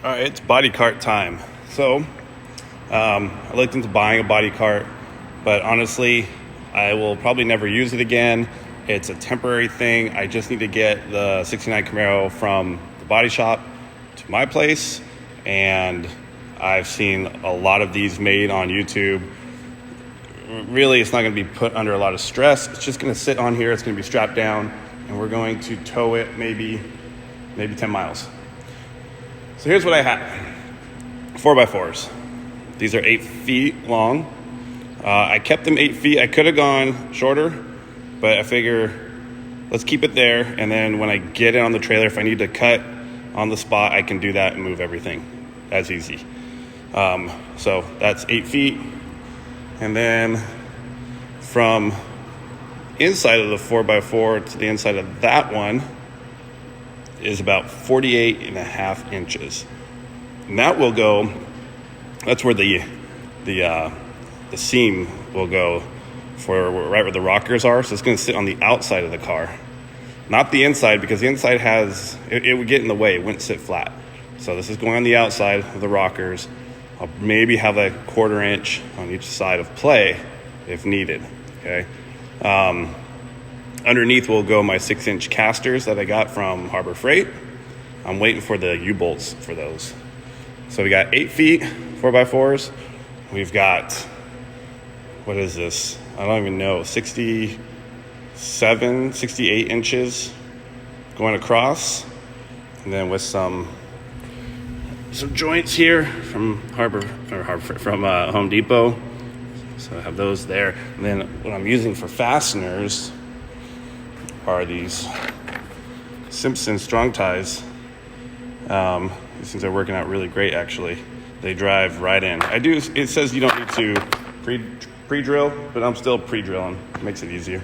All right, it's body cart time. So I looked into buying a body cart, but honestly, I will probably never use it again. It's a temporary thing. I just need to get the 69 Camaro from the body shop to my place, and I've seen a lot of these made on YouTube. Really, it's not going to be put under a lot of stress. It's just going to sit on here. It's going to be strapped down, and we're going to tow it maybe 10 miles. So here's what I have. 4x4s. These are 8 feet long. I kept them 8 feet. I could have gone shorter, but I figure let's keep it there. And then when I get it on the trailer, if I need to cut on the spot, I can do that and move everything. That's easy. So that's 8 feet. And then from inside of the 4x4 to the inside of that one is about 48 and a half inches. And that will go, that's where the seam will go for right where the rockers are. So it's going to sit on the outside of the car, not the inside, because the inside it would get in the way. It wouldn't sit flat. So this is going on the outside of the rockers. I'll maybe have a 1/4 inch on each side of play if needed. Okay. Underneath will go my 6-inch casters that I got from Harbor Freight. I'm waiting for the U-bolts for those. So we got 8 feet, 4x4s. We've got, what is this? I don't even know, 68 inches going across. And then with some joints here from Home Depot. So I have those there. And then what I'm using for fasteners are these Simpson strong ties. These things are working out really great, actually. They drive right in. It says you don't need to pre-drill, but I'm still pre-drilling. It makes it easier.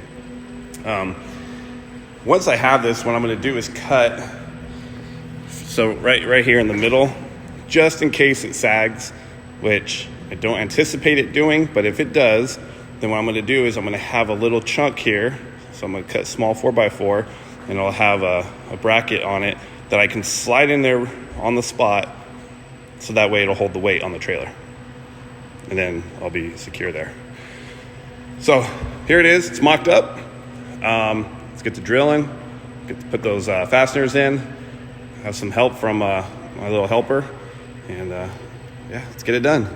Once I have this, what I'm going to do is cut. So right here in the middle, just in case it sags, which I don't anticipate it doing, but if it does, then what I'm going to do is I'm going to have a little chunk here. So I'm going to cut small 4x4, and I'll have a bracket on it that I can slide in there on the spot, so that way it'll hold the weight on the trailer. And then I'll be secure there. So here it is. It's mocked up. Let's get to drilling, get to put those fasteners in, have some help from my little helper, and let's get it done.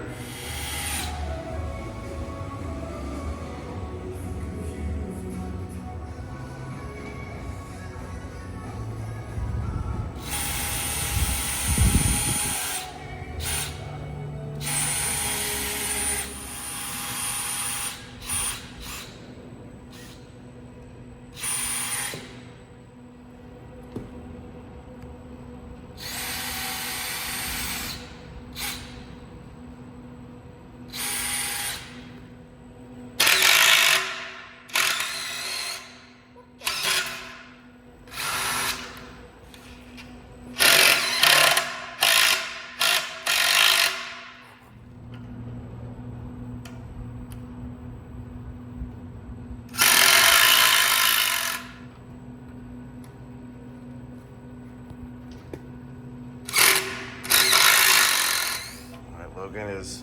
Logan is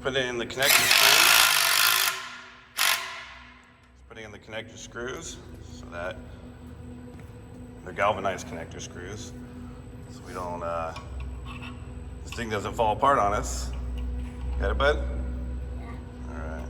putting in the connector screws. He's putting in the connector screws so that they're galvanized connector screws, so we don't this thing doesn't fall apart on us. Got it, bud? All right.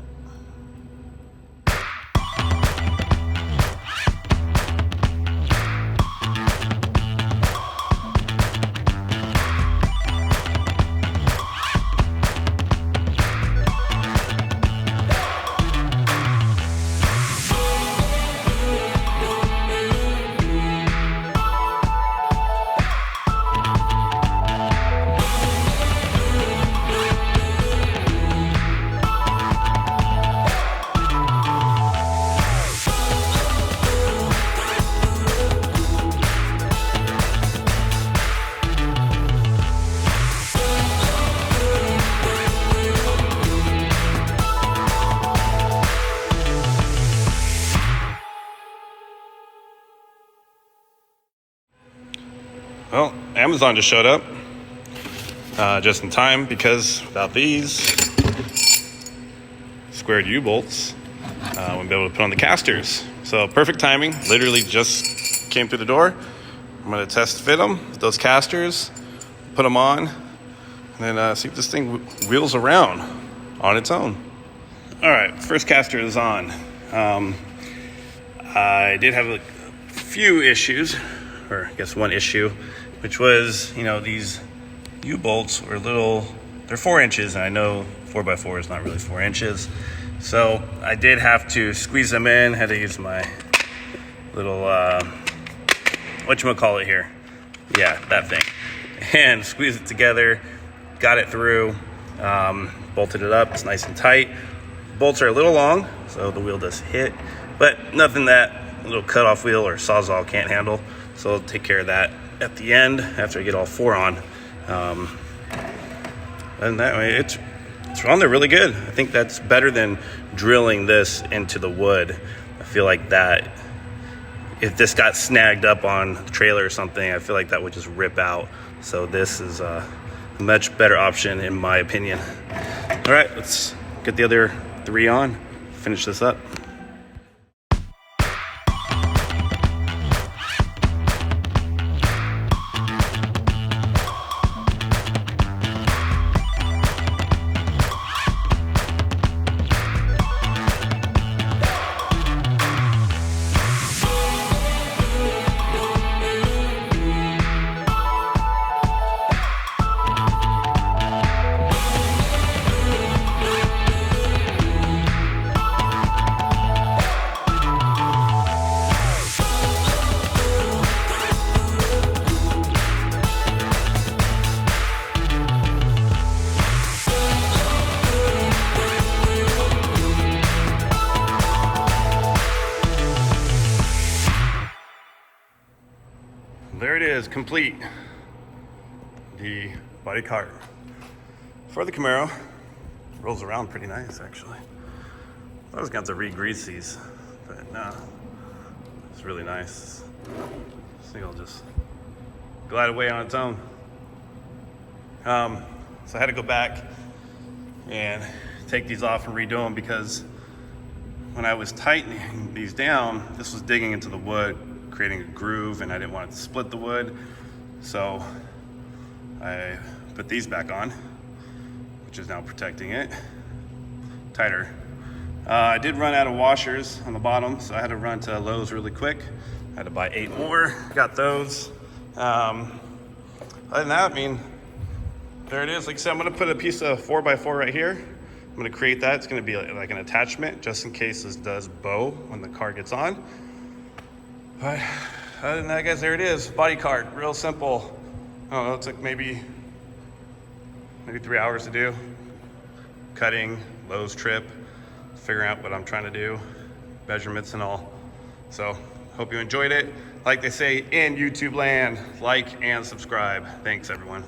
Well, Amazon just showed up. just in time, because without these squared U-bolts, I wouldn't be able to put on the casters. So perfect timing, literally just came through the door. I'm gonna test fit them with those casters, put them on, and then see if this thing wheels around on its own. All right, first caster is on. I did have a few issues, or I guess one issue, which was, these U-bolts were they're 4 inches, and I know 4x4 is not really 4 inches. So I did have to squeeze them in, had to use my little, whatchamacallit here? Yeah, that thing. And squeeze it together, got it through, bolted it up, it's nice and tight. Bolts are a little long, so the wheel does hit, but nothing that a little cutoff wheel or Sawzall can't handle. So I'll take care of that at the end after I get all 4 on. And that way it's on there really good. I think that's better than drilling this into the wood. I feel like that, if this got snagged up on the trailer or something, I feel like that would just rip out. So this is a much better option in my opinion. All right, let's get the other 3 on, finish this up. There it is, complete. The body cart for the Camaro. Rolls around pretty nice, actually. I was going to have to re-grease these, but no, it's really nice. This thing will just glide away on its own. So I had to go back and take these off and redo them, because when I was tightening these down, this was digging into the wood, creating a groove, and I didn't want it to split the wood. So I put these back on, which is now protecting it tighter. I did run out of washers on the bottom, so I had to run to Lowe's really quick. I had to buy 8 more, got those. Other than that, there it is. Like I said, I'm gonna put a piece of 4x4 right here. I'm gonna create that. It's gonna be like an attachment, just in case this does bow when the car gets on. But other than that, guys, there it is. Body cart, real simple. I don't know, it took maybe 3 hours to do. Cutting, Lowe's trip, figuring out what I'm trying to do, measurements and all. So, hope you enjoyed it. Like they say in YouTube land, like and subscribe. Thanks, everyone.